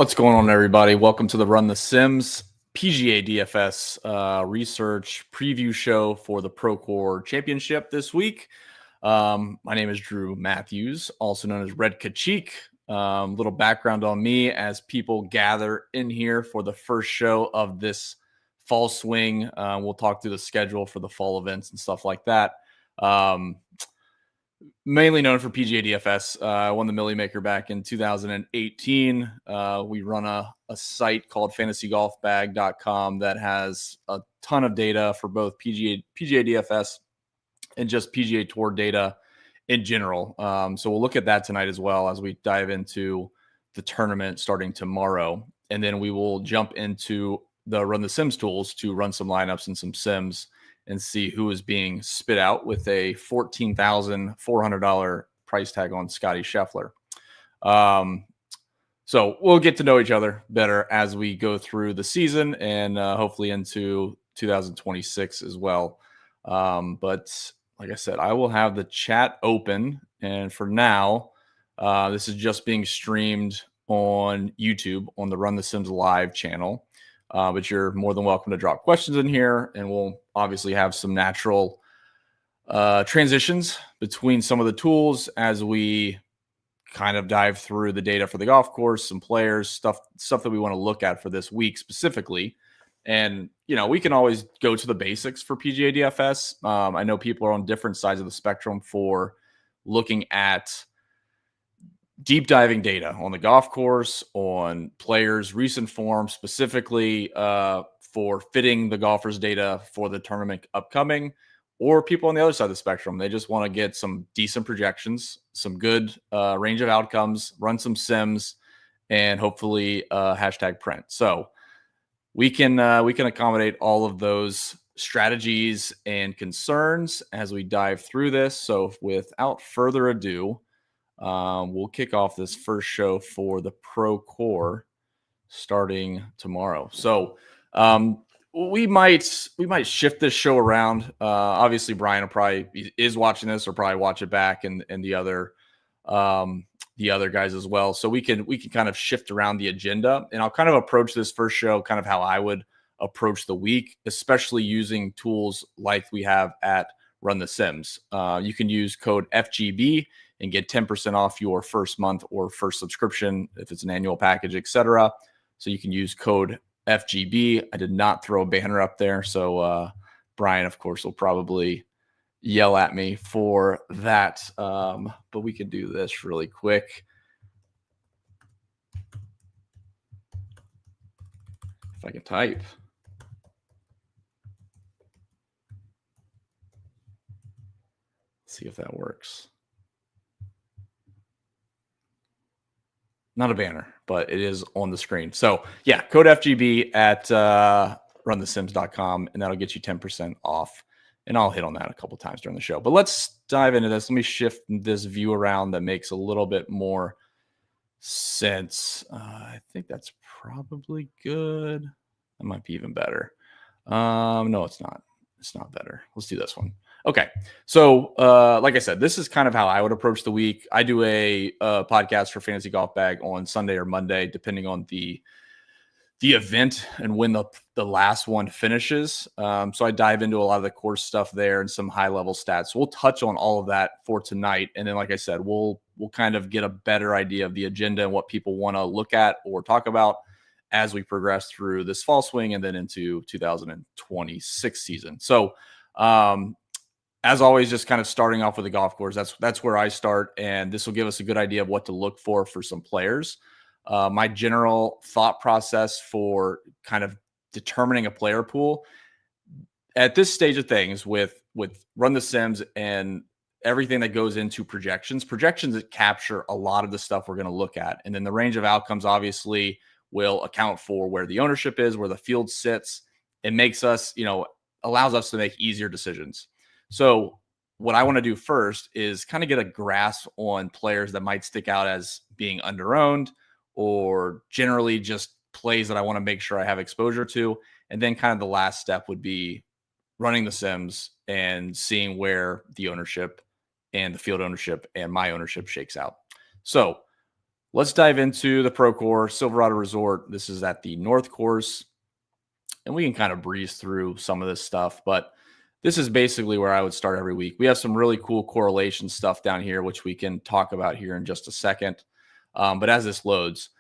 What's going on, everybody? Welcome to the Run the Sims PGA DFS research preview show for the Procore Championship this week. My name is Drew Matthews, also known as Red Kachik. Little background on me as people gather in here for the first show of this fall swing. We'll talk through the schedule for the fall events and stuff like that. Mainly known for PGA DFS. I won the Millie Maker back in 2018. We run a site called fantasygolfbag.com that has a ton of data for both PGA DFS and just PGA Tour data in general. So we'll look at that tonight as well as we dive into the tournament starting tomorrow. And then we will jump into the Run the Sims tools to run some lineups and some sims and see who is being spit out with a $14,400 price tag on Scotty Scheffler. So we'll get to know each other better as we go through the season and hopefully into 2026 as well. But like I said, I will have the chat open. And for now, this is just being streamed on YouTube on the Run the Sims live channel. But you're more than welcome to drop questions in here, and we'll obviously have some natural transitions between some of the tools as we kind of dive through the data for the golf course, some players, stuff that we want to look at for this week specifically. And, we can always go to the basics for PGA DFS. I know people are on different sides of the spectrum for looking at deep diving data on the golf course, on players' recent form, specifically for fitting the golfers' data for the tournament upcoming, or people on the other side of the spectrum. They just want to get some decent projections, some good range of outcomes, run some sims, and hopefully hashtag print. So we can accommodate all of those strategies and concerns as we dive through this. So without further ado, we'll kick off this first show for the Procore starting tomorrow. So we might shift this show around. Obviously, Brian is watching this, or probably watch it back, and the other guys as well. So we can kind of shift around the agenda, and I'll kind of approach this first show kind of how I would approach the week, especially using tools like we have at Run the Sims. You can use code FGB and get 10% off your first month or first subscription if it's an annual package, etc. So you can use code FGB. I did not throw a banner up there, so Brian, of course, will probably yell at me for that. But we can do this really quick. If I can type. Let's see if that works. Not a banner, but it is on the screen. So yeah, code FGB at runthesims.com, and that'll get you 10% off. And I'll hit on that a couple times during the show. But let's dive into this. Let me shift this view around that makes a little bit more sense. I think that's probably good. That might be even better. No, it's not. It's not better. Let's do this one. Okay. So, like I said, this is kind of how I would approach the week. I do a podcast for Fantasy Golf Bag on Sunday or Monday, depending on the event and when the last one finishes. So I dive into a lot of the course stuff there and some high level stats. So we'll touch on all of that for tonight. And then, like I said, we'll kind of get a better idea of the agenda and what people want to look at or talk about as we progress through this fall swing and then into 2026 season. So, as always, just kind of starting off with the golf course. That's where I start, and this will give us a good idea of what to look for some players. My general thought process for kind of determining a player pool at this stage of things with Run the Sims and everything that goes into projections that capture a lot of the stuff we're going to look at. And then the range of outcomes obviously will account for where the ownership is, where the field sits. It makes us, allows us to make easier decisions. So what I want to do first is kind of get a grasp on players that might stick out as being underowned or generally just plays that I want to make sure I have exposure to. And then kind of the last step would be running the Sims and seeing where the ownership and the field ownership and my ownership shakes out. So Let's dive into the Procore Silverado Resort. This is at the North Course, and we can kind of breeze through some of this stuff, but this is basically where I would start every week. We have some really cool correlation stuff down here, which we can talk about here in just a second. But as this loads,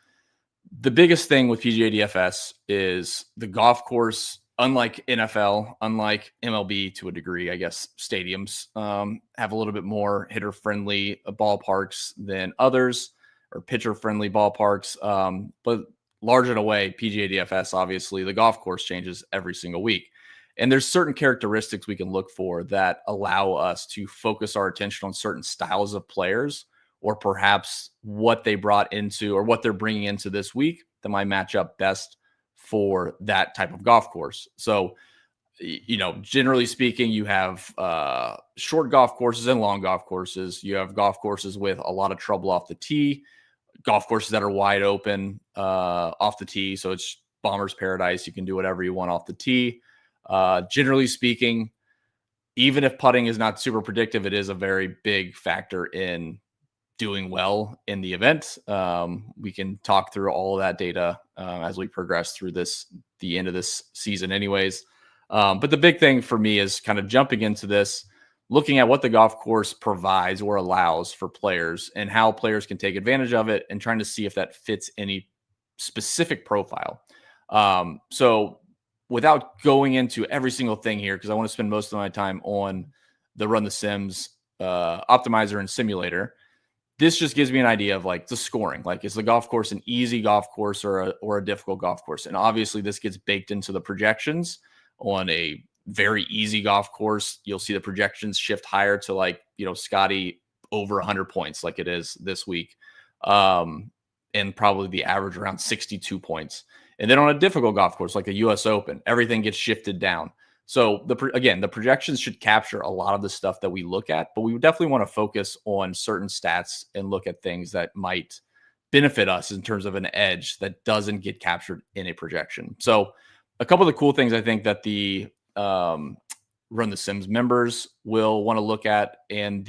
the biggest thing with PGA DFS is the golf course. Unlike NFL, unlike MLB to a degree, I guess stadiums have a little bit more hitter friendly ballparks than others, or pitcher friendly ballparks. But large and away, PGA DFS, obviously, the golf course changes every single week. And there's certain characteristics we can look for that allow us to focus our attention on certain styles of players, or perhaps what they brought into or what they're bringing into this week that might match up best for that type of golf course. So, generally speaking, you have short golf courses and long golf courses. You have golf courses with a lot of trouble off the tee, golf courses that are wide open off the tee. So it's bomber's paradise. You can do whatever you want off the tee. Generally speaking, even if putting is not super predictive, it is a very big factor in doing well in the event. We can talk through all of that data as we progress through the end of this season anyways. But the big thing for me is kind of jumping into this, looking at what the golf course provides or allows for players and how players can take advantage of it, and trying to see if that fits any specific profile. So without going into every single thing here, because I want to spend most of my time on the Run the Sims optimizer and simulator, this just gives me an idea of like the scoring. Like, is the golf course an easy golf course or a difficult golf course? And obviously this gets baked into the projections. On a very easy golf course, you'll see the projections shift higher to like, Scotty over 100 points like it is this week. And probably the average around 62 points. And then on a difficult golf course like the US Open, everything gets shifted down. So the projections should capture a lot of the stuff that we look at, but we definitely want to focus on certain stats and look at things that might benefit us in terms of an edge that doesn't get captured in a projection. So a couple of the cool things I think that the Run the Sims members will want to look at, and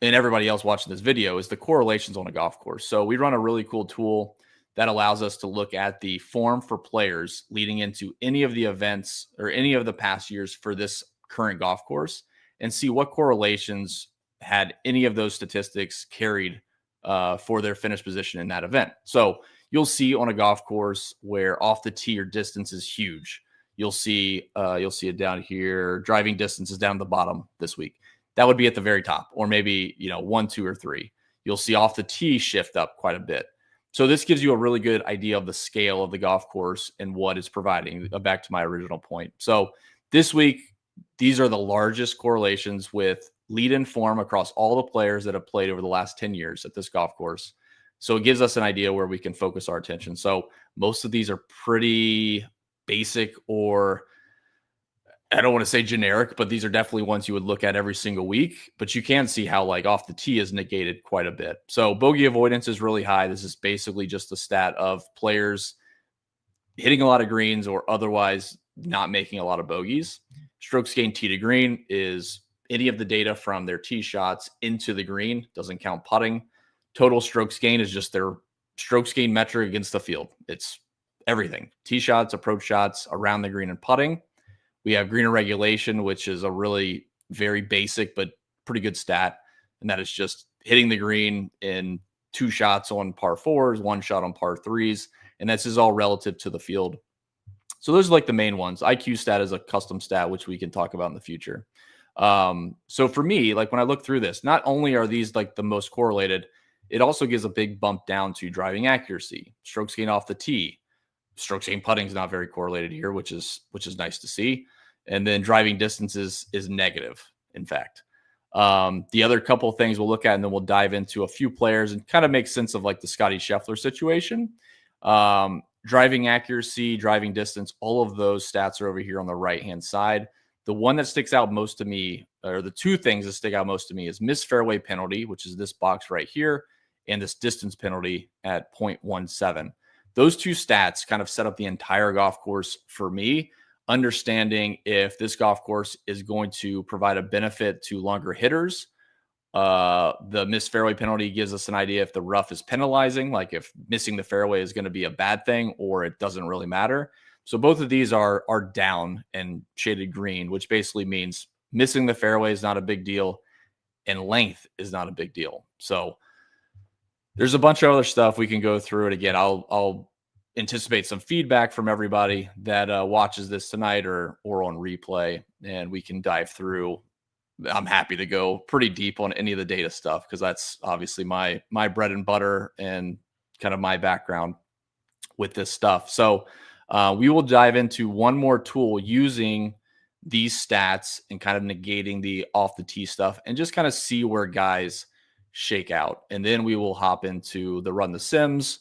everybody else watching this video, is the correlations on a golf course. So we run a really cool tool that allows us to look at the form for players leading into any of the events or any of the past years for this current golf course, and see what correlations had any of those statistics carried for their finish position in that event. So you'll see on a golf course where off the tee or distance is huge. You'll see it down here. Driving distance is down the bottom this week. That would be at the very top, or maybe 1, 2, or 3. You'll see off the tee shift up quite a bit. So this gives you a really good idea of the scale of the golf course and what it's providing. Back to my original point. So this week, these are the largest correlations with lead-in form across all the players that have played over the last 10 years at this golf course. So it gives us an idea where we can focus our attention. So most of these are pretty basic, or I don't want to say generic, but these are definitely ones you would look at every single week. But you can see how like off the tee is negated quite a bit. So bogey avoidance is really high. This is basically just the stat of players hitting a lot of greens or otherwise not making a lot of bogeys. Strokes gained tee to green is any of the data from their tee shots into the green. Doesn't count putting. Total strokes gained is just their strokes gained metric against the field. It's everything. Tee shots, approach shots, around the green, and putting. We have greener regulation, which is a really very basic but pretty good stat. And that is just hitting the green in 2 shots on par 4s, 1 shot on par 3s. And this is all relative to the field. So those are like the main ones. IQ stat is a custom stat, which we can talk about in the future. So for me, like when I look through this, not only are these like the most correlated, it also gives a big bump down to driving accuracy, strokes gained off the tee. Strokes gained putting is not very correlated here, which is nice to see. And then driving distances is negative, in fact. The other couple of things we'll look at, and then we'll dive into a few players and kind of make sense of like the Scotty Scheffler situation. Driving accuracy, driving distance, all of those stats are over here on the right-hand side. The one that sticks out most to me, or the 2 things that stick out most to me, is missed fairway penalty, which is this box right here, and this distance penalty at 0.17. Those 2 stats kind of set up the entire golf course for me, understanding if this golf course is going to provide a benefit to longer hitters The missed fairway penalty gives us an idea if the rough is penalizing, like if missing the fairway is going to be a bad thing or it doesn't really matter. So both of these are down and shaded green, which basically means missing the fairway is not a big deal and length is not a big deal. So there's a bunch of other stuff we can go through. And again, I'll anticipate some feedback from everybody that watches this tonight or on replay, and we can dive through. I'm happy to go pretty deep on any of the data stuff because that's obviously my bread and butter and kind of my background with this stuff. So we will dive into one more tool using these stats and kind of negating the off the tee stuff and just kind of see where guys shake out. And then we will hop into the run the sims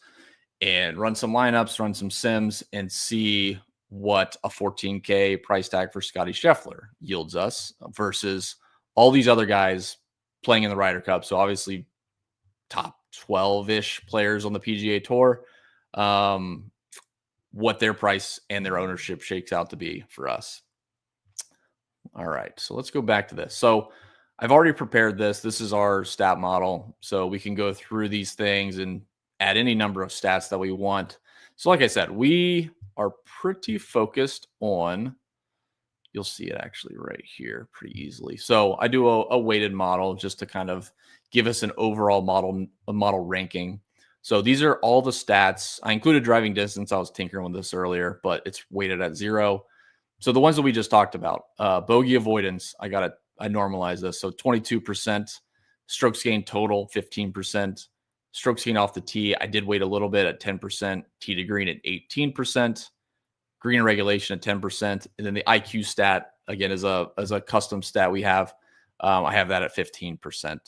and run some lineups, run some sims, and see what a 14K price tag for Scotty Scheffler yields us versus all these other guys playing in the Ryder Cup. So obviously top 12-ish players on the PGA Tour, what their price and their ownership shakes out to be for us. All right, so let's go back to this. So I've already prepared this. This is our stat model. So we can go through these things and add any number of stats that we want. So like I said, we are pretty focused on, you'll see it actually right here pretty easily. So I do a weighted model just to kind of give us an overall model ranking. So these are all the stats. I included driving distance. I was tinkering with this earlier, but it's weighted at 0. So the ones that we just talked about, bogey avoidance, I normalized this. So 22%, strokes gained total, 15%, strokes gained off the tee. I did weight a little bit at 10%, tee to green at 18%, green regulation at 10%. And then the IQ stat, again, is a custom stat we have. I have that at 15%.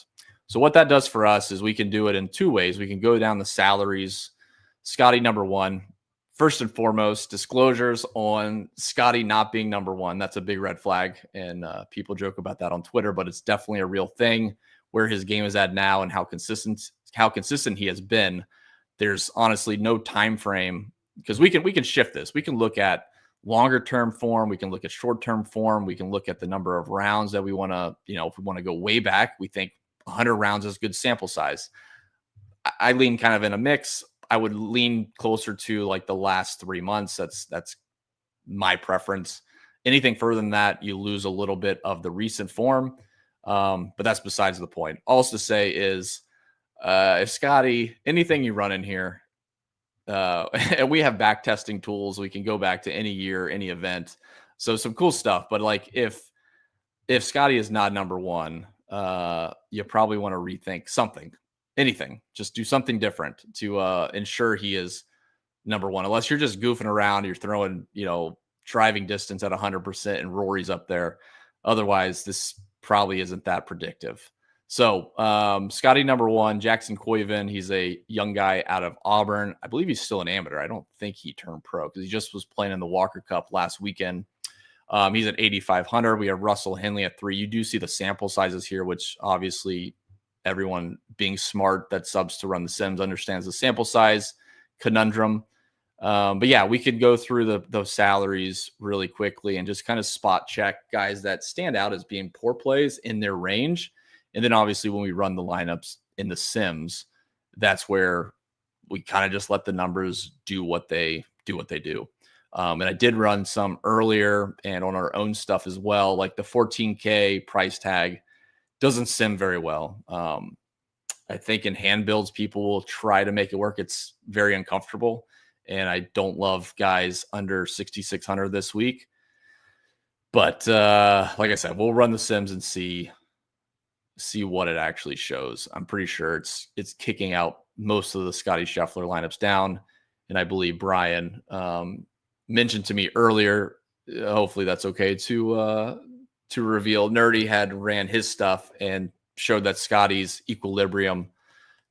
So what that does for us is we can do it in two ways. We can go down the salaries. Scotty, number one. First and foremost, disclosures on Scotty not being number one. That's a big red flag. And people joke about that on Twitter, but it's definitely a real thing where his game is at now and how consistent he has been. There's honestly no time frame because we can shift this. We can look at longer term form. We can look at short term form. We can look at the number of rounds that we want to, if we want to go way back, we think 100 rounds is good sample size. I lean kind of in a mix. I would lean closer to like the last 3 months. That's my preference. Anything further than that, you lose a little bit of the recent form. But that's besides the point. All to say is, if Scotty, anything you run in here, and we have back testing tools, we can go back to any year, any event. So some cool stuff. But like if Scotty is not number one, you probably want to rethink something. Anything, just do something different to ensure he is number one. Unless you're just goofing around, you're throwing, driving distance at 100% and Rory's up there. Otherwise, this probably isn't that predictive. So Scotty number one, Jackson Koivin, he's a young guy out of Auburn. I believe he's still an amateur. I don't think he turned pro because he just was playing in the Walker Cup last weekend. He's at 8,500. We have Russell Henley at 3. You do see the sample sizes here, which obviously everyone being smart that subs to run the sims understands the sample size conundrum. But yeah, we could go through those salaries really quickly and just kind of spot check guys that stand out as being poor plays in their range. And then obviously when we run the lineups in the sims, that's where we kind of just let the numbers do what they do. And I did run some earlier and on our own stuff as well, like the 14K price tag doesn't sim very well. I think in hand builds, people will try to make it work. It's very uncomfortable. And I don't love guys under 6,600 this week. But like I said, we'll run the sims and see what it actually shows. I'm pretty sure it's kicking out most of the Scotty Scheffler lineups down. And I believe Brian mentioned to me earlier, hopefully that's okay to reveal, Nerdy had ran his stuff and showed that Scotty's equilibrium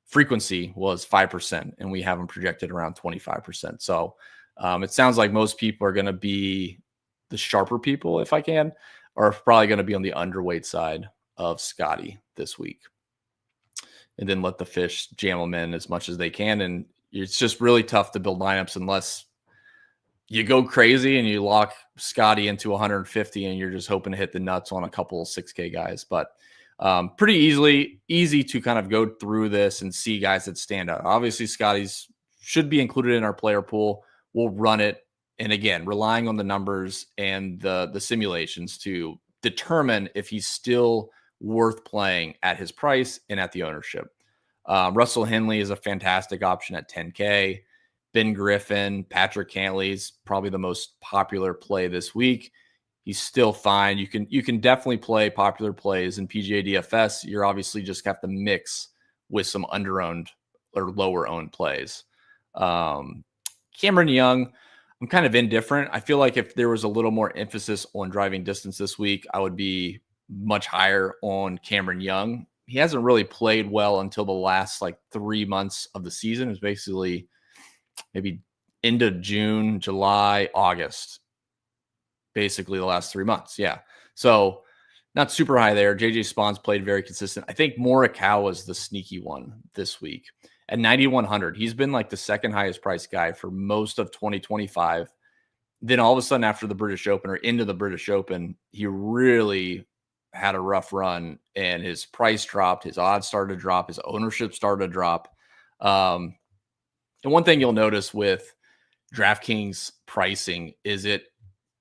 frequency was 5%, and we have him projected around 25%. So it sounds like most people are going to be the sharper people, if I can, are probably going to be on the underweight side of Scotty this week. And then let the fish jam them in as much as they can. And it's just really tough to build lineups unless you go crazy and you lock Scotty into 150 and you're just hoping to hit the nuts on a couple of 6K guys. But Pretty easy to kind of go through this and see guys that stand out. Obviously, Scotty's should be included in our player pool. We'll run it. And again, relying on the numbers and the simulations to determine if he's still worth playing at his price and at the ownership. Russell Henley is a fantastic option at 10K. Ben Griffin, Patrick Cantley's probably the most popular play this week. He's still fine. You can definitely play popular plays in PGA DFS. You're obviously just have to mix with some under-owned or lower-owned plays. Cameron Young, I'm kind of indifferent. I feel like if there was a little more emphasis on driving distance this week, I would be much higher on Cameron Young. He hasn't really played well until the last 3 months of the season. It was basically maybe into June, July, August. Basically the last 3 months. Yeah. So not super high there. JJ Spawn's played very consistent. I think Morikawa was the sneaky one this week at 9,100. He's been the second highest priced guy for most of 2025. Then all of a sudden after the British Open or into the British Open, he really had a rough run and his price dropped. His odds started to drop. His ownership started to drop. And one thing you'll notice with DraftKings pricing is it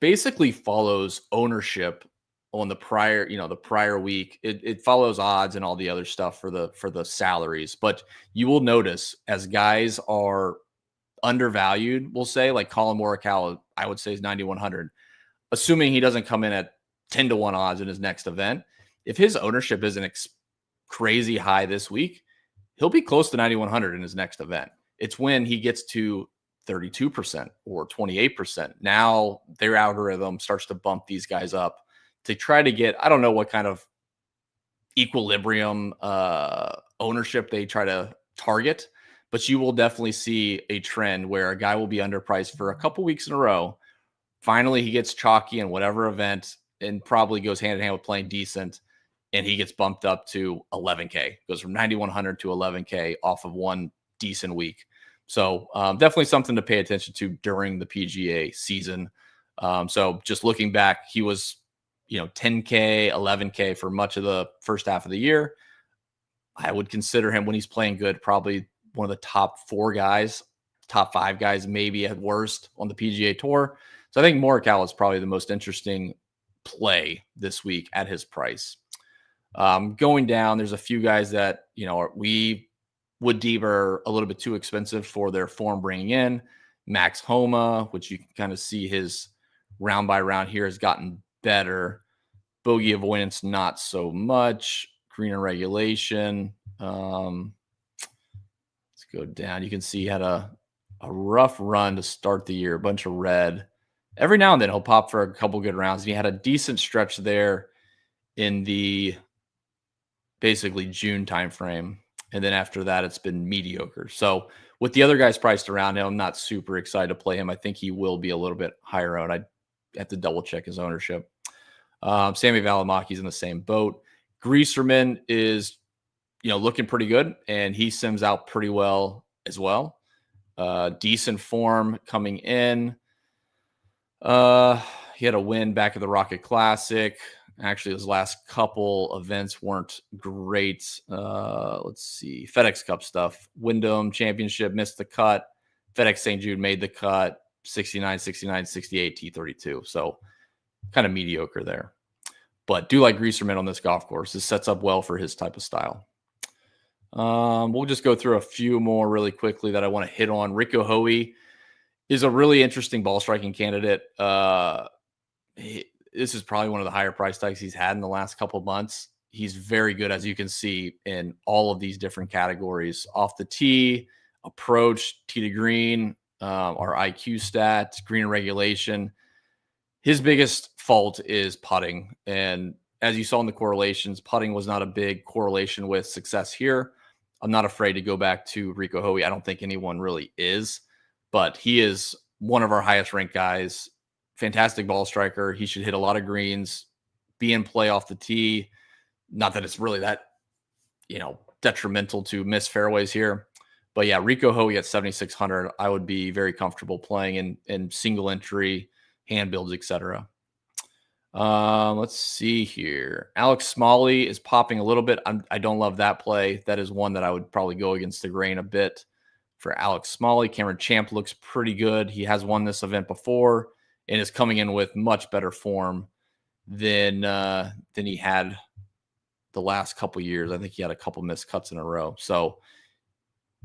basically follows ownership on the prior week. It follows odds and all the other stuff for the salaries. But you will notice as guys are undervalued, we'll say like Colin Morikawa, I would say is 9,100, assuming he doesn't come in at 10-1 odds in his next event. If his ownership isn't crazy high this week, he'll be close to 9,100 in his next event. It's when he gets to 32% or 28%. Now their algorithm starts to bump these guys up to try to get, I don't know what kind of equilibrium ownership they try to target, but you will definitely see a trend where a guy will be underpriced for a couple weeks in a row. Finally, he gets chalky in whatever event and probably goes hand in hand with playing decent. And he gets bumped up to 11K, goes from 9,100 to 11K off of one decent week. So definitely something to pay attention to during the PGA season. So just looking back, he was, 10K, 11K for much of the first half of the year. I would consider him when he's playing good, probably one of the top 4 guys, top 5 guys, maybe at worst on the PGA Tour. So I think Morikawa is probably the most interesting play this week at his price. Going down, there's a few guys that, we would deem are a little bit too expensive for their form bringing in. Max Homa, which you can kind of see his round by round here has gotten better. Bogey avoidance, not so much. Green and regulation. Let's go down. You can see he had a rough run to start the year, a bunch of red. Every now and then he'll pop for a couple good rounds. And he had a decent stretch there in the basically June timeframe. And then after that, it's been mediocre. So with the other guys priced around him, I'm not super excited to play him. I think he will be a little bit higher owned. I have to double check his ownership. Sammy Valimaki's in the same boat. Greaserman is, looking pretty good, and he sims out pretty well as well. Decent form coming in. He had a win back at the Rocket Classic. Actually, his last couple events weren't great. Let's see. FedEx Cup stuff. Wyndham Championship missed the cut. FedEx St. Jude made the cut. 69, 69, 68, T32. So kind of mediocre there. But do like Greaserman on this golf course. This sets up well for his type of style. We'll just go through a few more really quickly that I want to hit on. Rico Hoey is a really interesting ball striking candidate. This is probably one of the higher price tags he's had in the last couple of months. He's very good, as you can see, in all of these different categories. Off the tee, approach, tee to green, our IQ stats, green regulation. His biggest fault is putting. And as you saw in the correlations, putting was not a big correlation with success here. I'm not afraid to go back to Rico Hoey. I don't think anyone really is, but he is one of our highest ranked guys. Fantastic ball striker. He should hit a lot of greens, be in play off the tee. Not that it's really that, detrimental to miss fairways here. But yeah, Rico Hoey at 7,600, I would be very comfortable playing in single entry, hand builds, etc. Let's see here. Alex Smalley is popping a little bit. I don't love that play. That is one that I would probably go against the grain a bit for Alex Smalley. Cameron Champ looks pretty good. He has won this event before and is coming in with much better form than he had the last couple years. I think he had a couple missed cuts in a row. So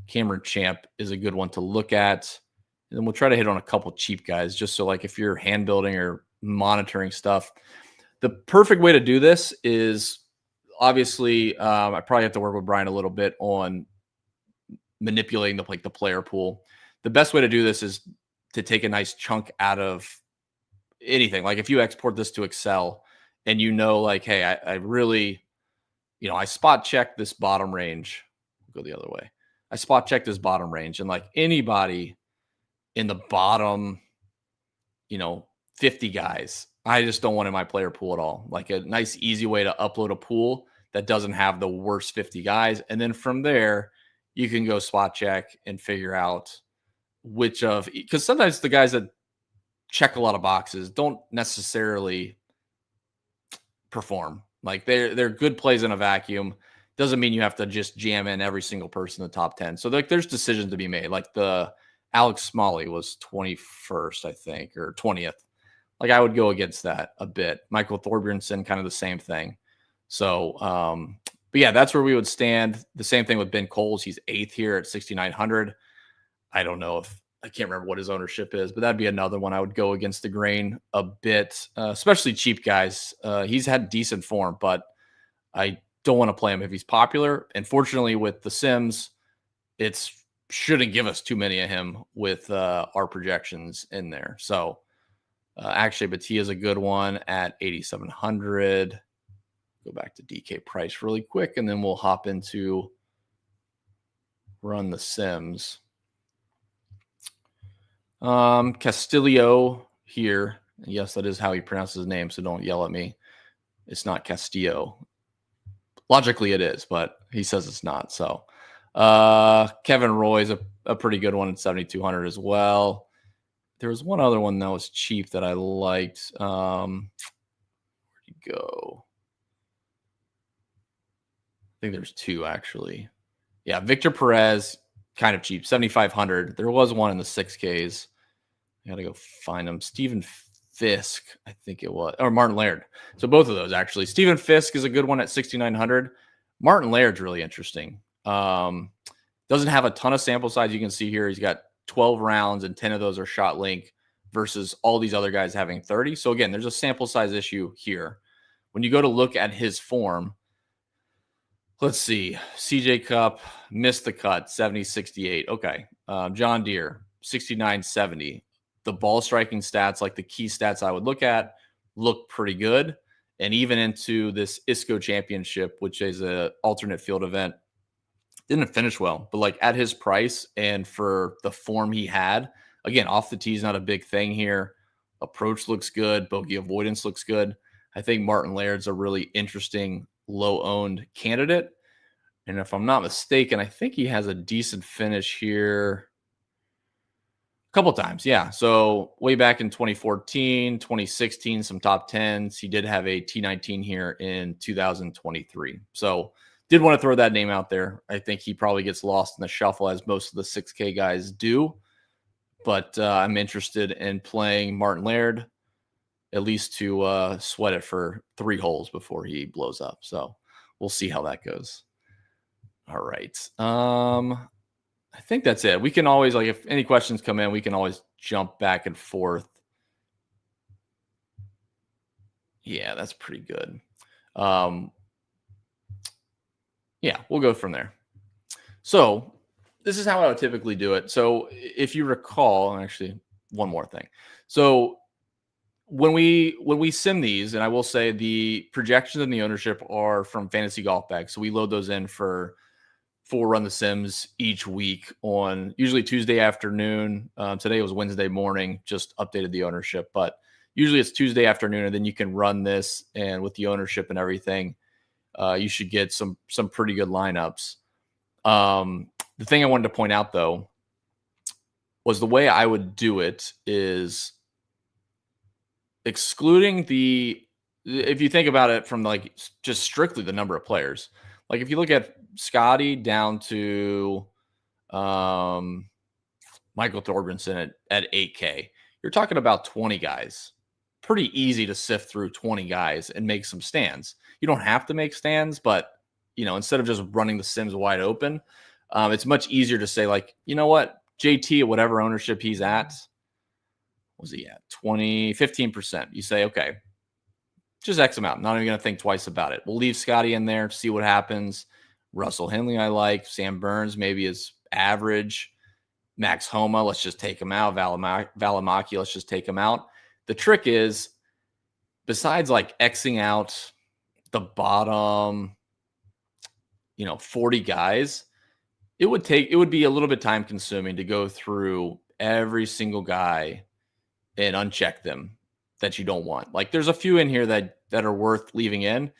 Cameron Champ is a good one to look at. And then we'll try to hit on a couple cheap guys, just so like if you're hand building or monitoring stuff. The perfect way to do this is obviously I probably have to work with Brian a little bit on manipulating the player pool. The best way to do this is to take a nice chunk out of anything. Like if you export this to Excel and like, hey, I really, I spot check this bottom range. Go the other way. I spot check this bottom range, and like anybody in the bottom, 50 guys, I just don't want in my player pool at all. Like a nice, easy way to upload a pool that doesn't have the worst 50 guys. And then from there, you can go spot check and figure out because sometimes the guys that check a lot of boxes don't necessarily perform. Like they're good plays in a vacuum. Doesn't mean you have to just jam in every single person in the top 10. So like there's decisions to be made. Like the Alex Smalley was 21st, I think, or 20th. Like I would go against that a bit. Michael Thorbjornsen, kind of the same thing. So, but yeah, that's where we would stand. The same thing with Ben Coles. He's 8th here at 6,900. I don't know I can't remember what his ownership is, but that'd be another one I would go against the grain a bit, especially cheap guys. He's had decent form, but I don't want to play him if he's popular. And fortunately with the Sims, it shouldn't give us too many of him with our projections in there. So actually, but he is a good one at 8,700. Go back to DK price really quick, and then we'll hop into run the Sims. Castillo here. Yes, that is how he pronounces his name, so don't yell at me. It's not Castillo. Logically, it is, but he says it's not. So Kevin Roy is a pretty good one at 7,200 as well. There was one other one that was cheap that I liked. Where'd he go? I think there's two, actually. Yeah, Victor Perez, kind of cheap, 7,500. There was one in the 6Ks. I got to go find him. Stephen Fisk, I think it was, or Martin Laird. So both of those, actually. Stephen Fisk is a good one at 6,900. Martin Laird's really interesting. Doesn't have a ton of sample size. You can see here he's got 12 rounds and 10 of those are shot link versus all these other guys having 30. So again, there's a sample size issue here. When you go to look at his form, let's see, CJ Cup missed the cut, 70-68. Okay. John Deere, 69-70. The ball striking stats, like the key stats I would look at, look pretty good. And even into this ISCO championship, which is an alternate field event, didn't finish well, but like at his price and for the form he had, again, off the tee is not a big thing here. Approach looks good. Bogey avoidance looks good. I think Martin Laird's a really interesting low-owned candidate. And if I'm not mistaken, I think he has a decent finish here a couple times. Yeah. So way back in 2014, 2016, some top 10s. He did have a T19 here in 2023. So did want to throw that name out there. I think he probably gets lost in the shuffle as most of the 6K guys do. But I'm interested in playing Martin Laird, at least to sweat it for 3 holes before he blows up. So we'll see how that goes. All right. I think that's it. We can always, like, if any questions come in, we can always jump back and forth. Yeah, that's pretty good. Yeah, we'll go from there. So this is how I would typically do it. So if you recall, actually, one more thing. So when we sim these, and I will say the projections and the ownership are from Fantasy Golf Bag. So we load those in for Run the Sims each week on usually Tuesday afternoon. Today was Wednesday morning, just updated the ownership, but usually it's Tuesday afternoon, and then you can run this, and with the ownership and everything, you should get some pretty good lineups. The thing I wanted to point out, though, was the way I would do it is excluding the if you think about it from like just strictly the number of players, like if you look at Scotty down to um, Michael Thorbjornsen at 8K, you're talking about 20 guys. Pretty easy to sift through 20 guys and make some stands. You don't have to make stands, but instead of just running the Sims wide open, it's much easier to say like, you know what, JT at whatever ownership he's at, was he at 15%? You say, okay, just X amount. Not even going to think twice about it. We'll leave Scotty in there, see what happens. Russell Henley, I like. Sam Burns maybe is average. Max Homa, let's just take him out. Valimaki, let's just take him out. The trick is, besides like Xing out the bottom, 40 guys, it would be a little bit time consuming to go through every single guy and uncheck them that you don't want. Like there's a few in here that are worth leaving in.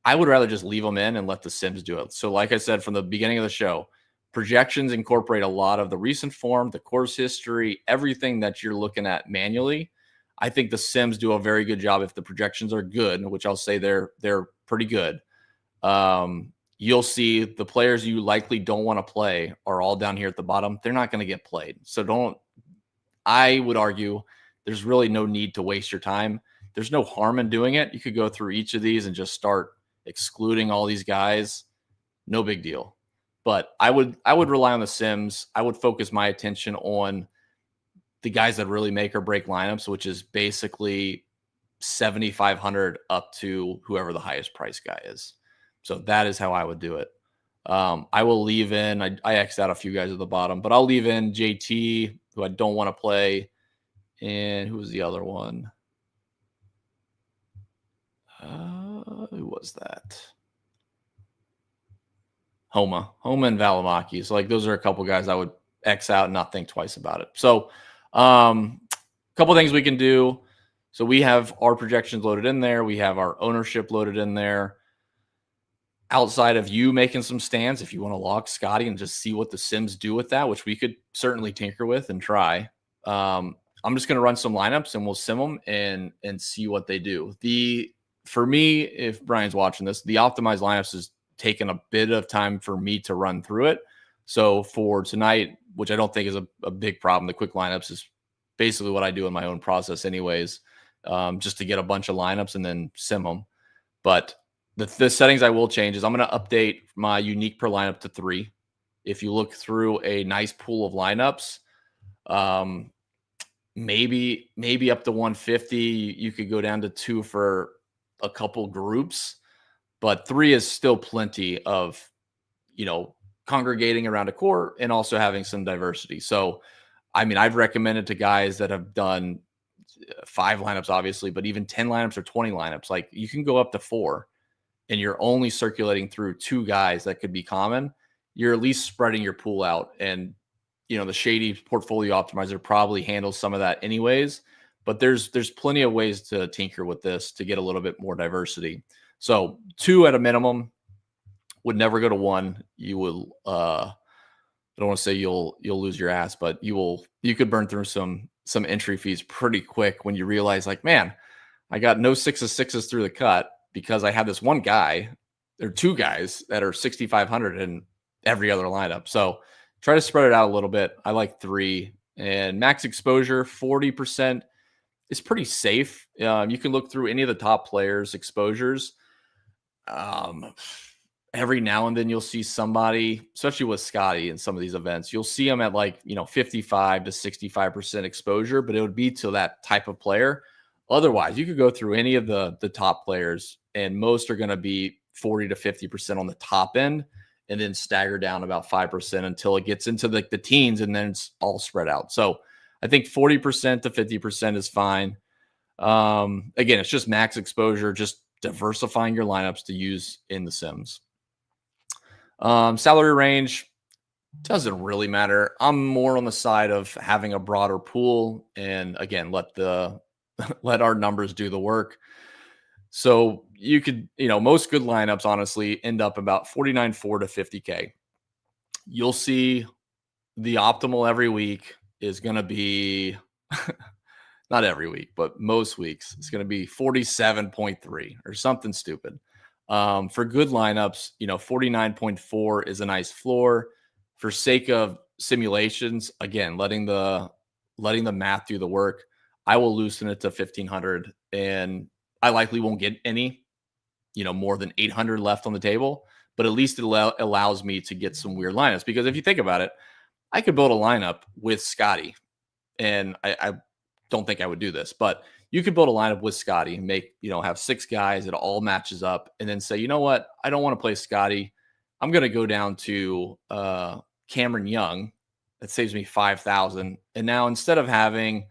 I would rather just leave them in and let the Sims do it. So like I said from the beginning of the show, projections incorporate a lot of the recent form, the course history, everything that you're looking at manually. I think the Sims do a very good job if the projections are good, which I'll say they're pretty good. You'll see the players you likely don't want to play are all down here at the bottom. They're not going to get played. So I would argue there's really no need to waste your time. There's no harm in doing it. You could go through each of these and just start excluding all these guys. No big deal. But I would rely on the Sims. I would focus my attention on the guys that really make or break lineups, which is basically 7,500 up to whoever the highest price guy is. So that is how I would do it. I will leave in, I X'd out a few guys at the bottom, but I'll leave in JT, who I don't want to play. And who was the other one? Who was that? Homa and Valimaki. So like those are a couple guys I would X out and not think twice about it. So a couple things we can do. So we have our projections loaded in there. We have our ownership loaded in there. Outside of you making some stands, if you want to lock Scotty and just see what the Sims do with that, which we could certainly tinker with and try. I'm just going to run some lineups and we'll sim them and see what they do. For me, if Brian's watching this, the optimized lineups is taken a bit of time for me to run through it. So for tonight, which I don't think is a big problem, the quick lineups is basically what I do in my own process anyways, just to get a bunch of lineups and then sim them. But the settings I will change is I'm going to update my unique per lineup to 3. If you look through a nice pool of lineups, maybe up to 150, you could go down to 2 for a couple groups, but 3 is still plenty of, congregating around a core and also having some diversity. So, I mean, I've recommended to guys that have done 5 lineups, obviously, but even 10 lineups or 20 lineups, like you can go up to 4 and you're only circulating through 2 guys that could be common. You're at least spreading your pool out. And, the shady portfolio optimizer probably handles some of that anyways, but there's plenty of ways to tinker with this to get a little bit more diversity. So 2 at a minimum, would never go to 1. You will, I don't want to say you'll lose your ass, but you could burn through some entry fees pretty quick when you realize like, man, I got no 6s through the cut because I have this one guy, there are 2 guys that are 6,500 in every other lineup. So try to spread it out a little bit. I like 3 and max exposure, 40% is pretty safe. You can look through any of the top players' exposures. Every now and then you'll see somebody, especially with Scotty in some of these events, you'll see them at like, 55 to 65% exposure, but it would be to that type of player. Otherwise, you could go through any of the top players and most are going to be 40 to 50% on the top end and then stagger down about 5% until it gets into the teens and then it's all spread out. So I think 40% to 50% is fine. Again, it's just max exposure, just diversifying your lineups to use in the Sims. Salary range doesn't really matter. I'm more on the side of having a broader pool and again, let our numbers do the work. So you could, most good lineups honestly end up about 49.4 to 50K. You'll see the optimal every week is going to be not every week, but most weeks, it's going to be 47.3 or something stupid. For good lineups, 49.4 is a nice floor. For sake of simulations, again, letting the math do the work, I will loosen it to 1500, and I likely won't get any, more than 800 left on the table, but at least it allows me to get some weird lineups. Because if you think about it, I could build a lineup with Scotty, and I don't think I would do this, but you could build a lineup with Scotty, make, have 6 guys, it all matches up, and then say, you know what, I don't want to play Scotty. I'm going to go down to Cameron Young. That saves me 5,000. And now instead of having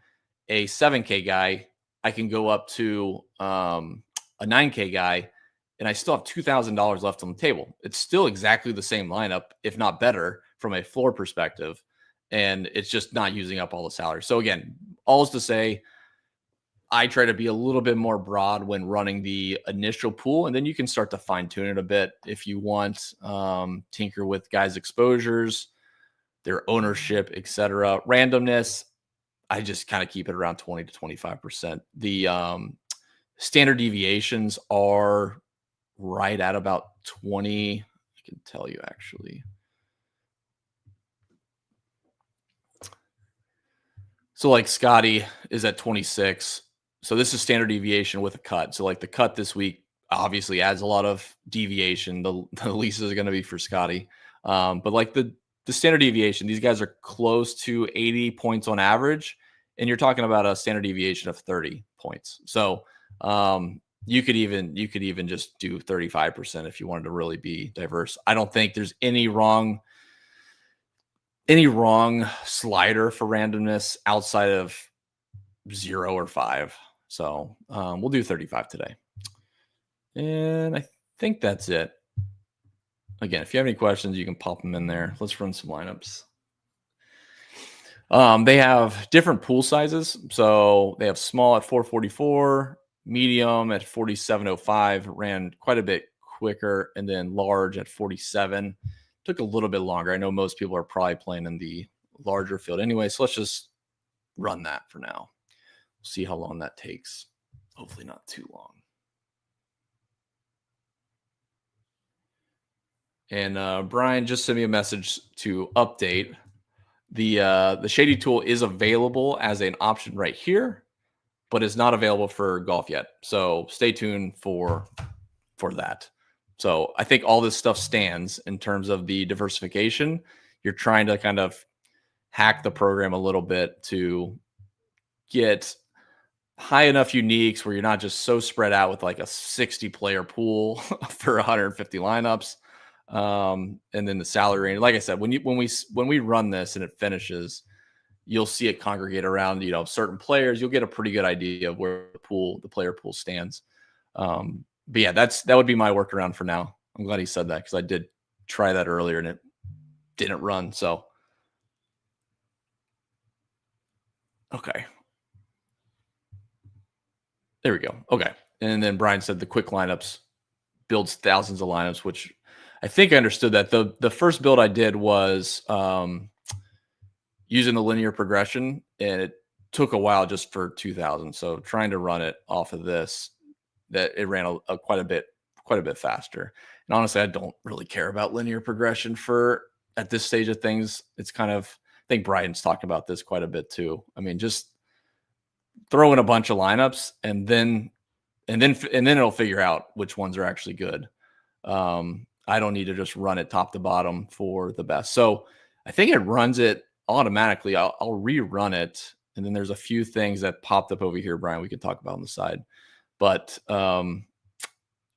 a 7K guy, I can go up to a 9K guy, and I still have $2,000 left on the table. It's still exactly the same lineup, if not better, from a floor perspective. And it's just not using up all the salary. So again, all is to say, I try to be a little bit more broad when running the initial pool, and then you can start to fine tune it a bit if you want. Tinker with guys' exposures, their ownership, etc. Randomness, I just kind of keep it around 20 to 25%. The standard deviations are right at about 20. I can tell you actually. So like Scotty is at 26. So this is standard deviation with a cut. So like the cut this week obviously adds a lot of deviation. The least is going to be for Scotty. But like the standard deviation, these guys are close to 80 points on average. And you're talking about a standard deviation of 30 points. So you could even just do 35% if you wanted to really be diverse. I don't think there's any wrong slider for randomness outside of 0 or 5. So we'll do 35 today. And I think that's it. Again, if you have any questions, you can pop them in there. Let's run some lineups. They have different pool sizes. So they have small at 444, medium at 4705, ran quite a bit quicker, and then large at 47. Took a little bit longer. I know most people are probably playing in the larger field anyway, so let's just run that for now. See how long that takes. Hopefully not too long. And Brian just sent me a message to update. The Shady tool is available as an option right here, but it's not available for golf yet. So stay tuned for that. So I think all this stuff stands in terms of the diversification. You're trying to kind of hack the program a little bit to get high enough uniques where you're not just so spread out with like a 60 player pool for 150 lineups. And then the salary range, like I said, when we run this and it finishes, you'll see it congregate around, certain players. You'll get a pretty good idea of where the player pool stands. But yeah, that would be my workaround for now. I'm glad he said that because I did try that earlier and it didn't run. So, okay. There we go. Okay. And then Brian said the quick lineups builds thousands of lineups, which I think I understood that. The first build I did was using the linear progression, and it took a while just for 2000. So trying to run it off of this, that it ran quite a bit faster. And honestly, I don't really care about linear progression at this stage of things. It's kind of, I think Brian's talked about this quite a bit too. I mean, just throw in a bunch of lineups and then it'll figure out which ones are actually good. I don't need to just run it top to bottom for the best. So I think it runs it automatically. I'll rerun it. And then there's a few things that popped up over here, Brian, we could talk about on the side. But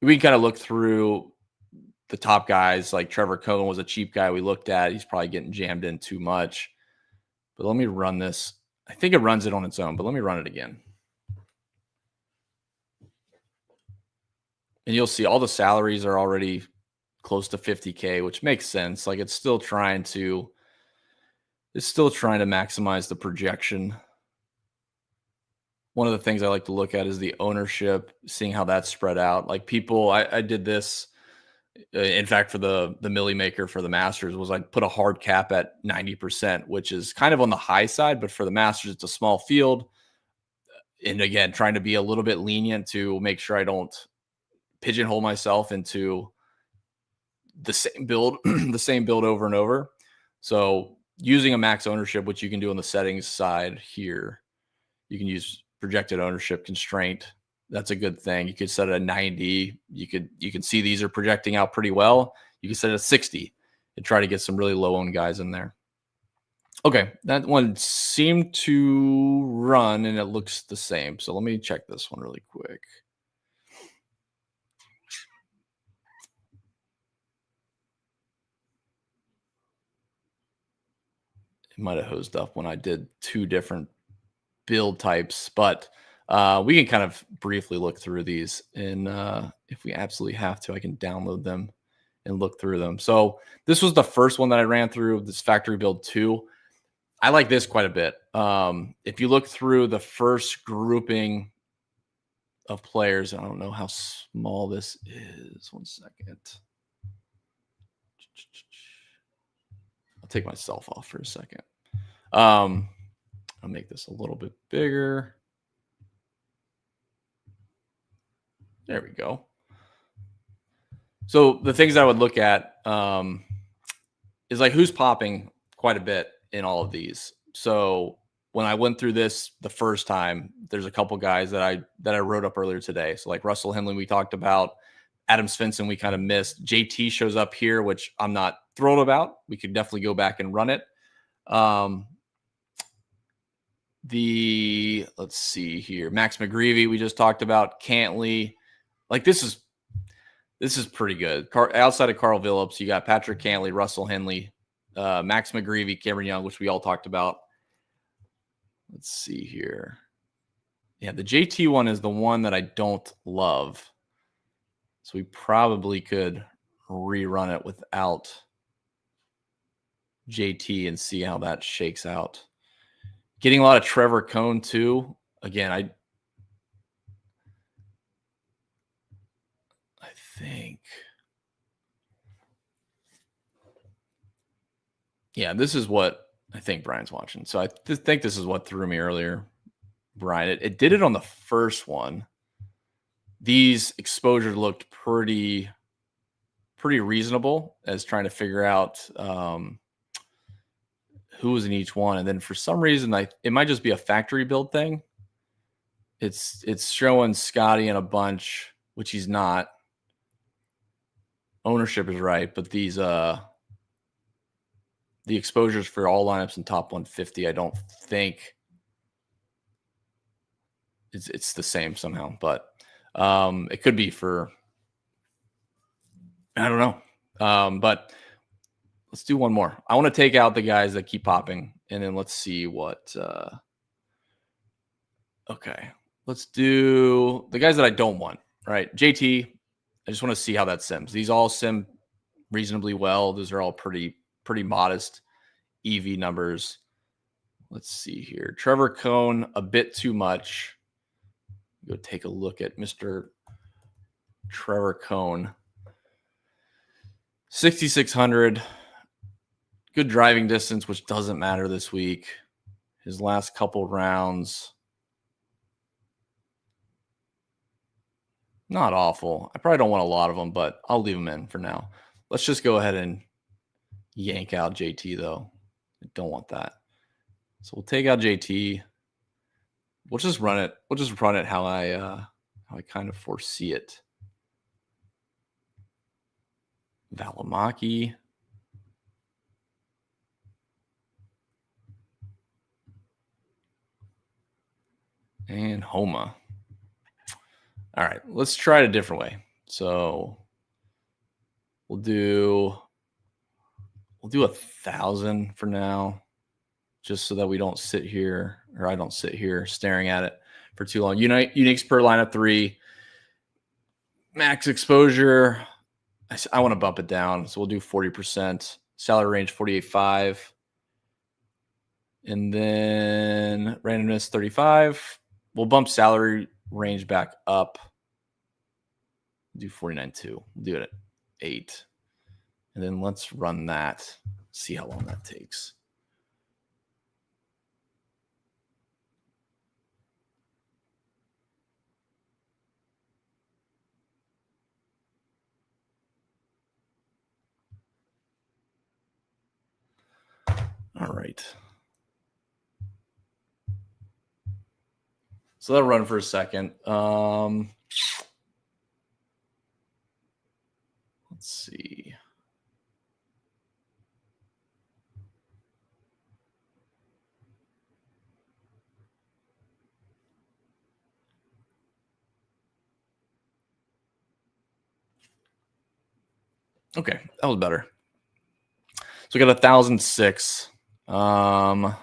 we can kind of look through the top guys. Like Trevor Cohen was a cheap guy we looked at. He's probably getting jammed in too much. But let me run this. I think it runs it on its own, but let me run it again. And you'll see all the salaries are already close to 50K, which makes sense. Like it's still trying to maximize the projection. One of the things I like to look at is the ownership, seeing how that's spread out. Like people, I did this, in fact, for the Millie Maker for the Masters, was I put a hard cap at 90%, which is kind of on the high side, but for the Masters, it's a small field. And again, trying to be a little bit lenient to make sure I don't pigeonhole myself into the same build, the same build over and over. So using a max ownership, which you can do on the settings side here, you can use projected ownership constraint. That's a good thing. You could set it at 90. You can see these are projecting out pretty well. You can set it at 60 and try to get some really low owned guys in there. Okay, that one seemed to run and it looks the same. So let me check this one really quick. It might have hosed up when I did two different build types, but we can kind of briefly look through these. And if we absolutely have to, I can download them and look through them. So this was the first one that I ran through, this factory build 2. I like this quite a bit. If you look through the first grouping of players, I don't know how small this is. 1 second. I'll take myself off for a second. I'll make this a little bit bigger. There we go. So the things I would look at is like who's popping quite a bit in all of these. So when I went through this the first time, there's a couple guys that I wrote up earlier today. So like Russell Henley, we talked about. Adam Svensson, we kind of missed. JT shows up here, which I'm not thrilled about. We could definitely go back and run it. Let's see here. Max McGreevy, we just talked about. Cantley. Like this is pretty good. Outside of Carl Phillips, you got Patrick Cantley, Russell Henley, Max McGreevy, Cameron Young, which we all talked about. Let's see here. Yeah, the JT one is the one that I don't love. So we probably could rerun it without JT and see how that shakes out. Getting a lot of Trevor Cohn too. Again, I think. Yeah, this is what I think Brian's watching. So I think this is what threw me earlier, Brian. It did it on the first one. These exposures looked pretty reasonable as trying to figure out who was in each one. And then for some reason, it might just be a factory build thing. It's showing Scotty in a bunch, which he's not. Ownership is right, but these the exposures for all lineups in top 150, I don't think it's the same somehow, but it could be for, I don't know. But let's do one more. I want to take out the guys that keep popping, and then let's see what. Okay, let's do the guys that I don't want. Right, JT. I just want to see how that sims. These all sim reasonably well. Those are all pretty modest EV numbers. Let's see here. Trevor Cohn, a bit too much. Go take a look at Mr. Trevor Cohn. 6,600. Good driving distance, which doesn't matter this week. His last couple rounds, not awful. I probably don't want a lot of them, but I'll leave them in for now. Let's just go ahead and yank out JT, though. I don't want that. So we'll take out JT. We'll just run it. We'll just run it how I kind of foresee it. Valimaki. And Homa. All right, let's try it a different way. So we'll do 1,000 for now, just so that we don't sit here, or I don't sit here staring at it for too long. Uniques per lineup 3. Max exposure, I want to bump it down, so we'll do 40%. Salary range 48.5. And then randomness 35. We'll bump salary range back up. Do 49.2. We'll do it at 8. And then let's run that. See how long that takes. All right. So that'll run for a second. Let's see. Okay, that was better. So we got 1,006. I'll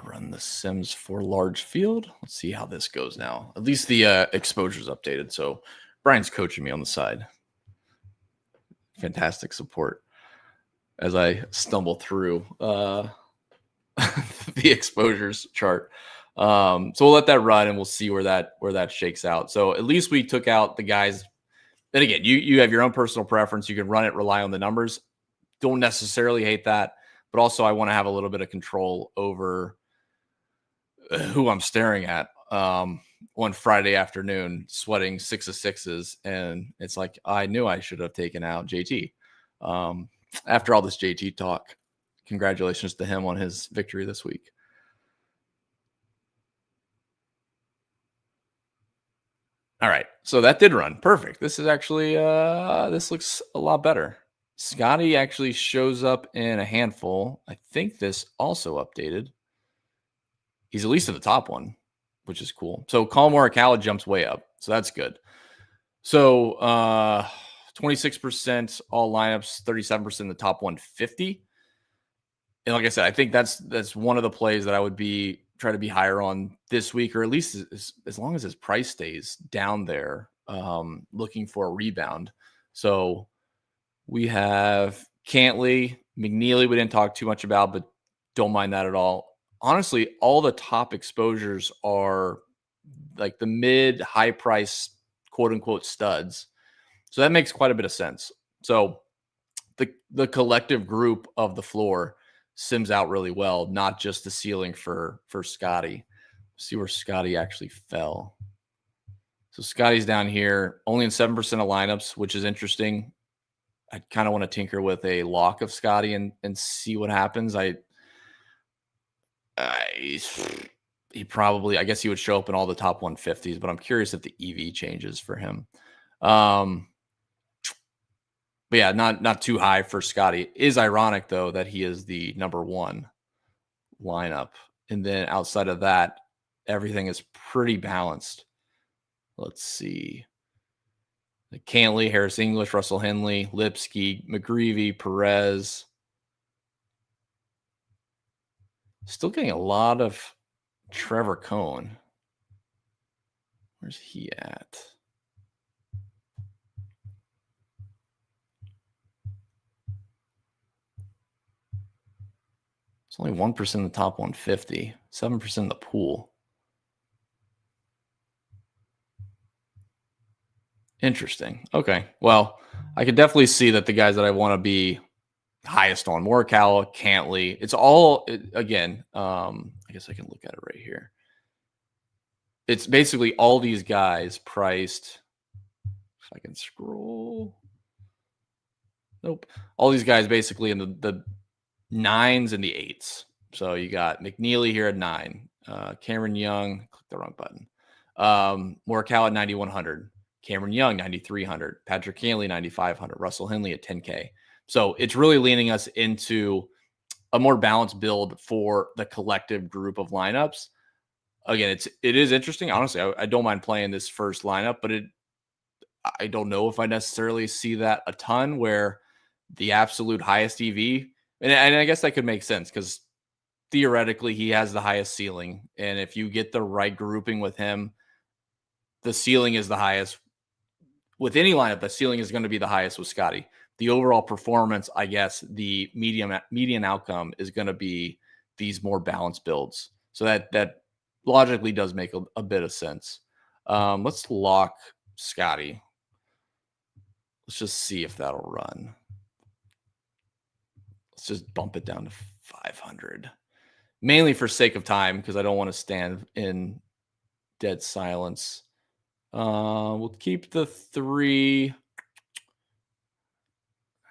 run the Sims for large field. Let's see how this goes now. At least the exposure's updated. So Brian's coaching me on the side. Fantastic support as I stumble through the exposures chart. So we'll let that run and we'll see where that shakes out. So at least we took out the guys. Then again, you have your own personal preference. You can run it, rely on the numbers. Don't necessarily hate that, but also I want to have a little bit of control over who I'm staring at. One Friday afternoon, sweating 6 of 6s, and it's like I knew I should have taken out JT. After all this JT talk, congratulations to him on his victory this week. All right, so that did run perfect. This is actually this looks a lot better. Scotty actually shows up in a handful. I think this also updated. He's at least in the top one, which is cool. So Colin Morikawa jumps way up, so that's good. So 26% all lineups, 37% in the top 150. And like I said, I think that's one of the plays that I would try to be higher on this week, or at least as long as his price stays down there, looking for a rebound. So we have Cantley, McNeely. We didn't talk too much about, but don't mind that at all. Honestly, all the top exposures are like the mid high price, quote unquote, studs. So that makes quite a bit of sense. So the collective group of the floor sims out really well, not just the ceiling for Scotty. See where Scotty actually fell. So Scotty's down here, only in 7% of lineups, which is interesting. I kind of want to tinker with a lock of Scotty and see what happens. He probably, I guess he would show up in all the top 150s, but I'm curious if the EV changes for him. But yeah, not too high for Scotty. It is ironic though that he is the number one lineup, and then outside of that, everything is pretty balanced. Let's see. Cantley, Harris English, Russell Henley, Lipsky, McGreevy, Perez. Still getting a lot of Trevor Cohn. Where's he at? It's only 1% in the top 150, 7% in the pool. Interesting. Okay. Well, I could definitely see that the guys that I want to be highest on, Morikawa, Cantley, it's all, again, I guess I can look at it right here. It's basically all these guys priced. If I can scroll. Nope. All these guys basically in the 9s and the 8s. So you got McNeely here at 9. Cameron Young, click the wrong button. Morikawa at 9,100. Cameron Young, 9,300. Patrick Cantley, 9,500. Russell Henley at 10K. So it's really leaning us into a more balanced build for the collective group of lineups. Again, it is interesting. Honestly, I don't mind playing this first lineup, but I don't know if I necessarily see that a ton where the absolute highest EV, and I guess that could make sense because theoretically he has the highest ceiling. And if you get the right grouping with him, the ceiling is the highest. With any lineup, the ceiling is going to be the highest with Scotty. The overall performance, I guess, the median outcome is going to be these more balanced builds. So that logically does make a bit of sense. Let's lock Scotty. Let's just see if that'll run. Let's just bump it down to 500. Mainly for sake of time, because I don't want to stand in dead silence. We'll keep the 3.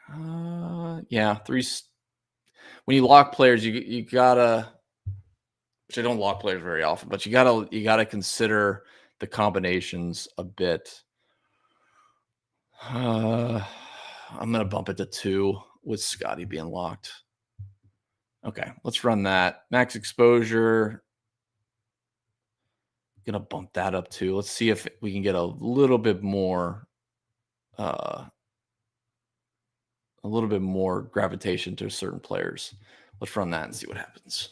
Yeah, when you lock players, you gotta, which I don't lock players very often, but you gotta consider the combinations a bit. I'm gonna bump it to 2 with Scotty being locked. Okay, let's run that. Max exposure. Gonna bump that up too. Let's see if we can get uh a little bit more gravitation to certain players. Let's run that and see what happens.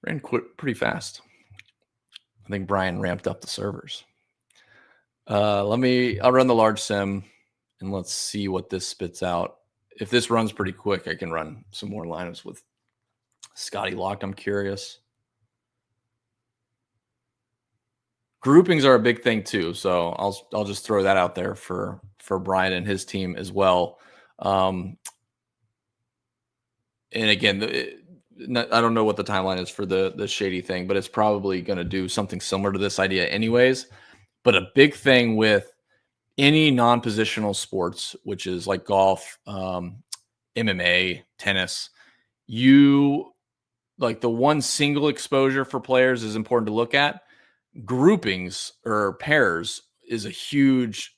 Ran pretty fast. I think Brian ramped up the servers. I'll run the large sim and let's see what this spits out. If this runs pretty quick, I can run some more lineups with Scotty locked. I'm curious. Groupings are a big thing too, so I'll just throw that out there for Brian and his team as well. And again, I don't know what the timeline is for the shady thing, but it's probably going to do something similar to this idea, anyways. But a big thing with any non-positional sports, which is like golf, MMA, tennis, you like the one single exposure for players is important to look at. Groupings or pairs is a huge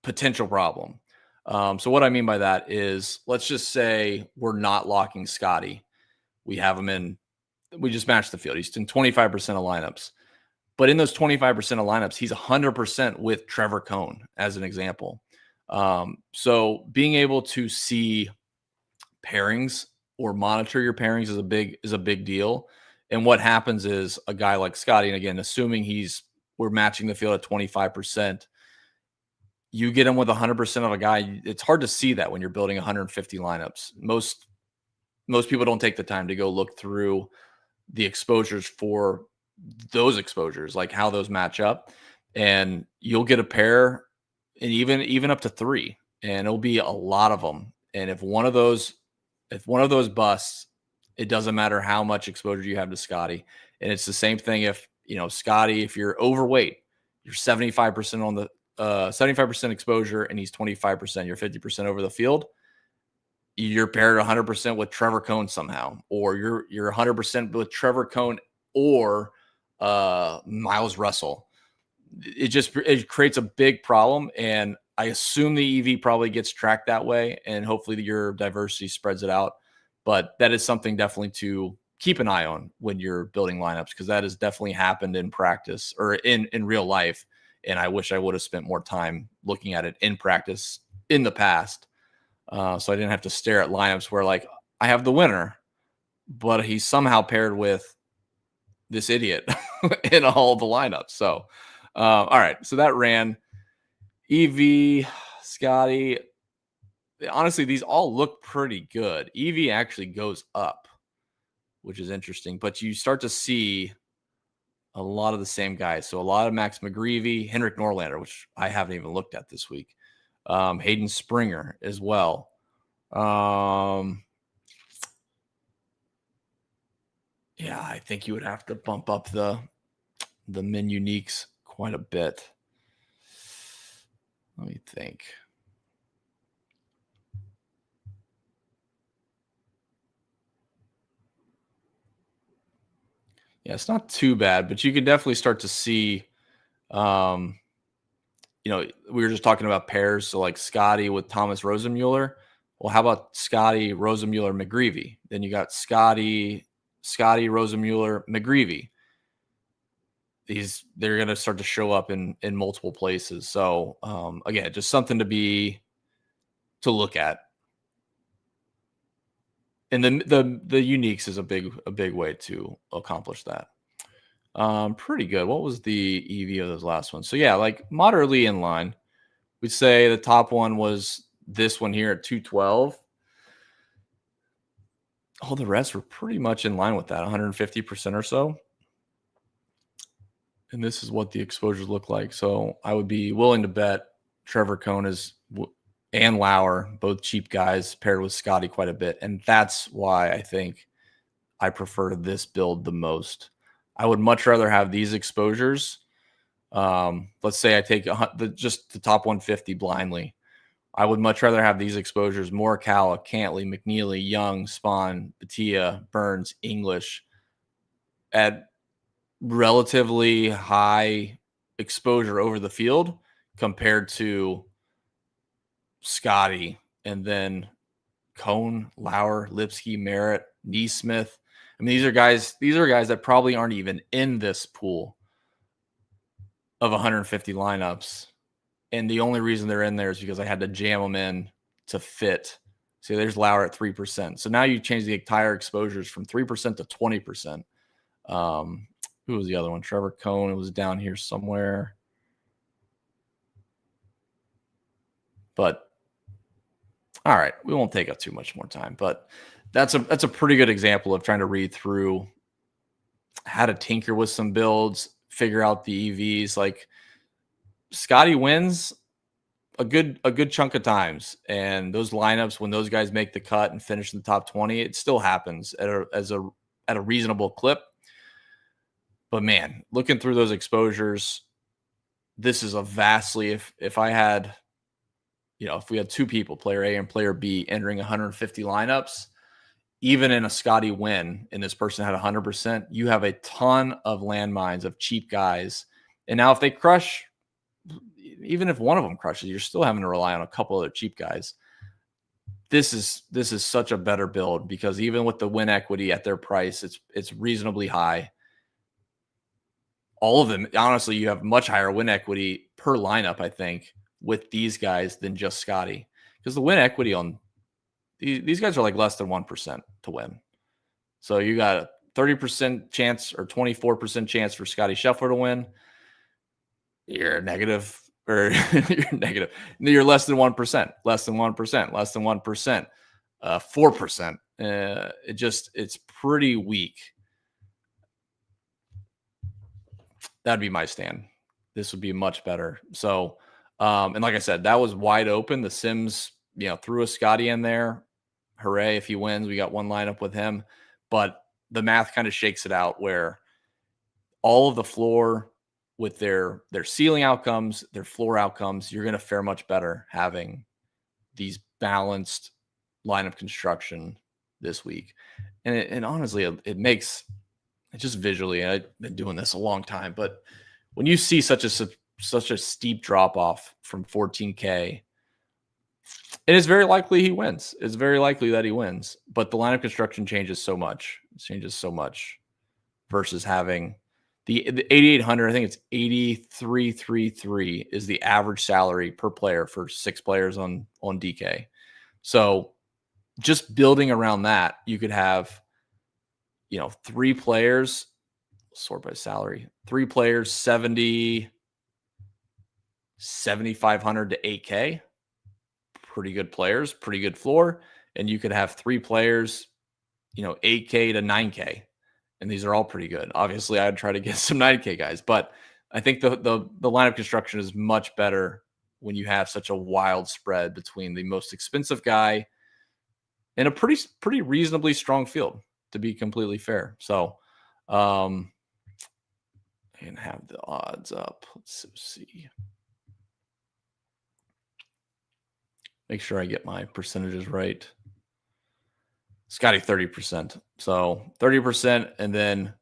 potential problem. So what I mean by that is, let's just say we're not locking Scotty. We have him we just match the field. He's in 25% of lineups. But in those 25% of lineups, he's 100% with Trevor Cohn, as an example. So being able to see pairings or monitor your pairings is a big deal. And what happens is a guy like Scotty, and again, assuming we're matching the field at 25%, you get him with 100% of a guy. It's hard to see that when you're building 150 lineups. Most people don't take the time to go look through the exposures for those exposures, like how those match up, and you'll get a pair, and even up to 3, and it'll be a lot of them. And if one of those busts, it doesn't matter how much exposure you have to Scotty. And it's the same thing if Scotty, if you're overweight, you're 75% on the 75% exposure, and he's 25%, you're 50% over the field. You're paired 100% with Trevor Cohn somehow, or you're 100% with Trevor Cohn or Miles Russell. It creates a big problem, and I assume the EV probably gets tracked that way, and hopefully your diversity spreads it out. But that is something definitely to keep an eye on when you're building lineups, because that has definitely happened in practice or in real life. And I wish I would have spent more time looking at it in practice in the past. So I didn't have to stare at lineups where, like, I have the winner, but he's somehow paired with this idiot in all the lineups. So, all right. So that ran EV, Scotty. Honestly, these all look pretty good. EV actually goes up, which is interesting, but you start to see a lot of the same guys. So a lot of Max McGreevy, Henrik Norlander, which I haven't even looked at this week. Hayden Springer as well. Yeah, I think you would have to bump up the min uniques quite a bit. Let me think. Yeah, it's not too bad, but you can definitely start to see, we were just talking about pairs. So like Scotty with Thomas Rosenmuller. Well, how about Scotty, Rosenmuller, McGreevy? Then you got Scotty, Rosenmuller, McGreevy. They're going to start to show up in multiple places. So again, just something to look at. And then the uniques is a big way to accomplish that. Pretty good. What was the EV of those last ones? So yeah, like moderately in line. We'd say the top one was this one here at 212. All the rest were pretty much in line with that, 150% or so. And this is what the exposures look like. So I would be willing to bet Trevor Cohn and Lauer, both cheap guys, paired with Scotty quite a bit. And that's why I think I prefer this build the most. I would much rather have these exposures. Let's say I take just the top 150 blindly. I would much rather have these exposures: Morikawa, Cantley, McNeely, Young, Spahn, Batia, Burns, English, at relatively high exposure over the field compared to Scotty, and then Cone, Lauer, Lipsky, Merritt, Neesmith. I mean, these are guys that probably aren't even in this pool of 150 lineups. And the only reason they're in there is because I had to jam them in to fit. See, there's Lauer at 3%. So now you change the entire exposures from 3% to 20%. Who was the other one? Trevor Cone. It was down here somewhere. But all right, we won't take up too much more time. But that's a pretty good example of trying to read through how to tinker with some builds, figure out the EVs. Like Scotty wins a good chunk of times, and those lineups, when those guys make the cut and finish in the top 20, it still happens at a reasonable clip. But man, looking through those exposures, this is a vastly, if I had, if we had two people, player A and player B, entering 150 lineups, even in a Scotty win, and this person had 100%, you have a ton of landmines of cheap guys. And now if they crush, even if one of them crushes, you're still having to rely on a couple other cheap guys. This is such a better build because even with the win equity at their price, it's reasonably high. All of them, honestly, you have much higher win equity per lineup, I think, with these guys than just Scotty, because the win equity on these guys are like less than 1% to win. So you got a 30% chance or 24% chance for Scotty Scheffler to win. You're negative, or you're negative. You're less than 1%, less than 1%, less than 1%, 4%. It's pretty weak. That'd be my stand. This would be much better. So, and like I said, that was wide open. The Sims, threw a Scotty in there. Hooray if he wins. We got one lineup with him. But the math kind of shakes it out where all of the floor with their ceiling outcomes, their floor outcomes, you're going to fare much better having these balanced lineup construction this week. And honestly, it makes it just visually, I've been doing this a long time, but when you see such a steep drop off from 14K, it is very likely he wins. It's very likely that he wins, but the lineup construction changes so much. It changes so much versus having the 8,800. I think it's 83.33 is the average salary per player for 6 players on DK. So just building around that, you could have 3 players, sort by salary, 3 players, 7,500 to 8K. Pretty good players, pretty good floor. And you could have 3 players, 8K to 9K. And these are all pretty good. Obviously, I'd try to get some 9K guys, but I think the lineup construction is much better when you have such a wild spread between the most expensive guy and a pretty reasonably strong field, to be completely fair. So, and have the odds up. Let's see. Make sure I get my percentages right. Scotty 30%. So 30%, and then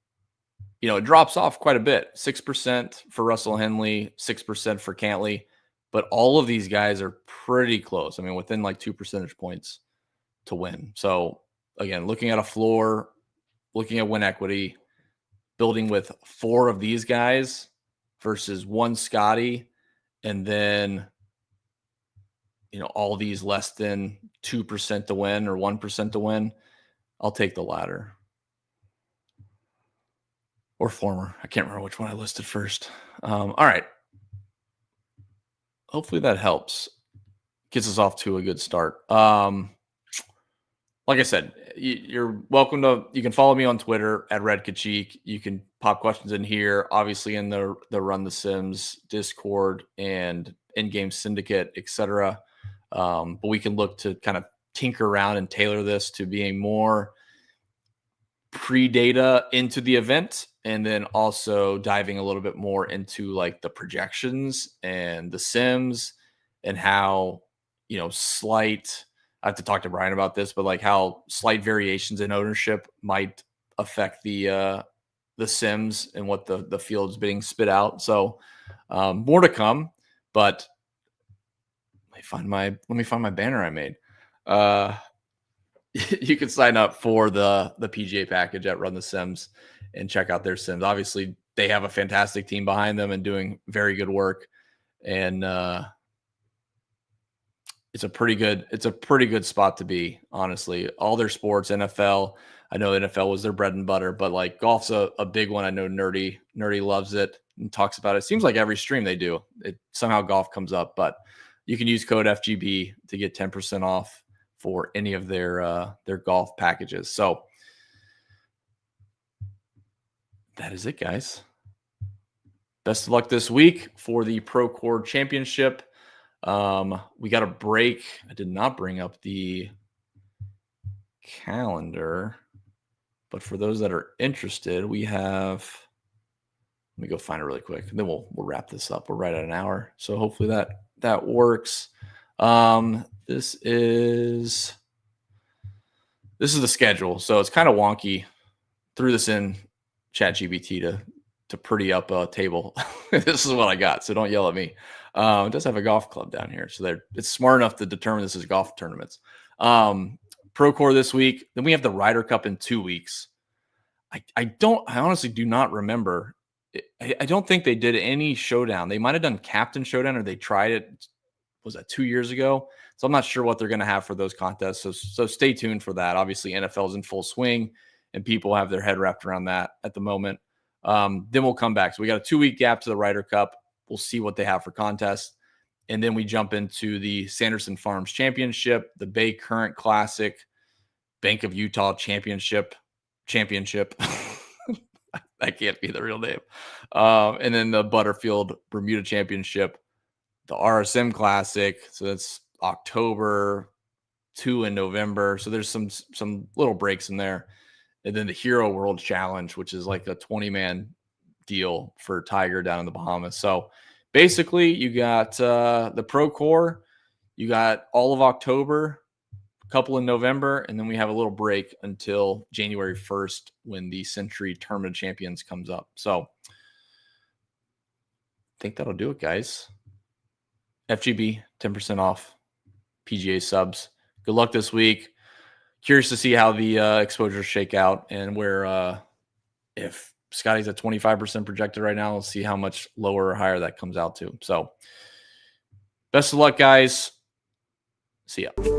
it drops off quite a bit. 6% for Russell Henley, 6% for Cantley, but all of these guys are pretty close. I mean, within like 2 percentage points to win. So again, looking at a floor, looking at win equity, building with 4 of these guys versus 1 Scotty, and then all these less than 2% to win or 1% to win, I'll take the latter. Or former. I can't remember which one I listed first. All right. Hopefully that helps. Gets us off to a good start. Like I said, you're welcome you can follow me on Twitter at Red Kachik. You can pop questions in here, obviously in the Run the Sims Discord and in-game syndicate, etc. But we can look to kind of tinker around and tailor this to being more pre-data into the event, and then also diving a little bit more into like the projections and the sims and how, slight, I have to talk to Brian about this, but like how slight variations in ownership might affect the sims and what the field's being spit out. So more to come, but let me find my banner I made. You can sign up for the PGA package at Run the Sims and check out their sims. Obviously, they have a fantastic team behind them and doing very good work. And it's a pretty good spot to be, honestly. All their sports, NFL. I know NFL was their bread and butter, but like golf's a big one. I know Nerdy loves it and talks about it. Seems like every stream they do, it somehow golf comes up. But you can use code FGB to get 10% off for any of their golf packages. So that is it, guys. Best of luck this week for the Procore Championship. We got a break. I did not bring up the calendar, but for those that are interested, we have. Let me go find it really quick. And then we'll wrap this up. We're right at an hour, so hopefully that works. This is the schedule, so it's kind of wonky. Threw this in ChatGPT to pretty up a table. This is what I got, so don't yell at me. It does have a golf club down here, so it's smart enough to determine this is golf tournaments. Procore this week. Then we have the Ryder Cup in 2 weeks. I honestly do not remember. I don't think they did any showdown. They might have done Captain Showdown, or they tried it. Was that 2 years ago? So I'm not sure what they're going to have for those contests. So stay tuned for that. Obviously, NFL is in full swing, and people have their head wrapped around that at the moment. Then we'll come back. So we got a 2-week gap to the Ryder Cup. We'll see what they have for contests. And then we jump into the Sanderson Farms Championship, the Bay Current Classic, Bank of Utah Championship. That can't be the real name. And then the Butterfield Bermuda Championship, the RSM Classic. So that's October, 2 in November. So there's some little breaks in there. And then the Hero World Challenge, which is like a 20-man deal for Tiger down in the Bahamas. So basically you got the Procore, you got all of October, a couple in November, and then we have a little break until January 1st when the Century Tournament of Champions comes up. So I think that'll do it, guys. FGB, 10% off PGA subs. Good luck this week. Curious to see how the exposures shake out and where if Scotty's at 25% projected right now, we'll see how much lower or higher that comes out to. So best of luck, guys. See ya.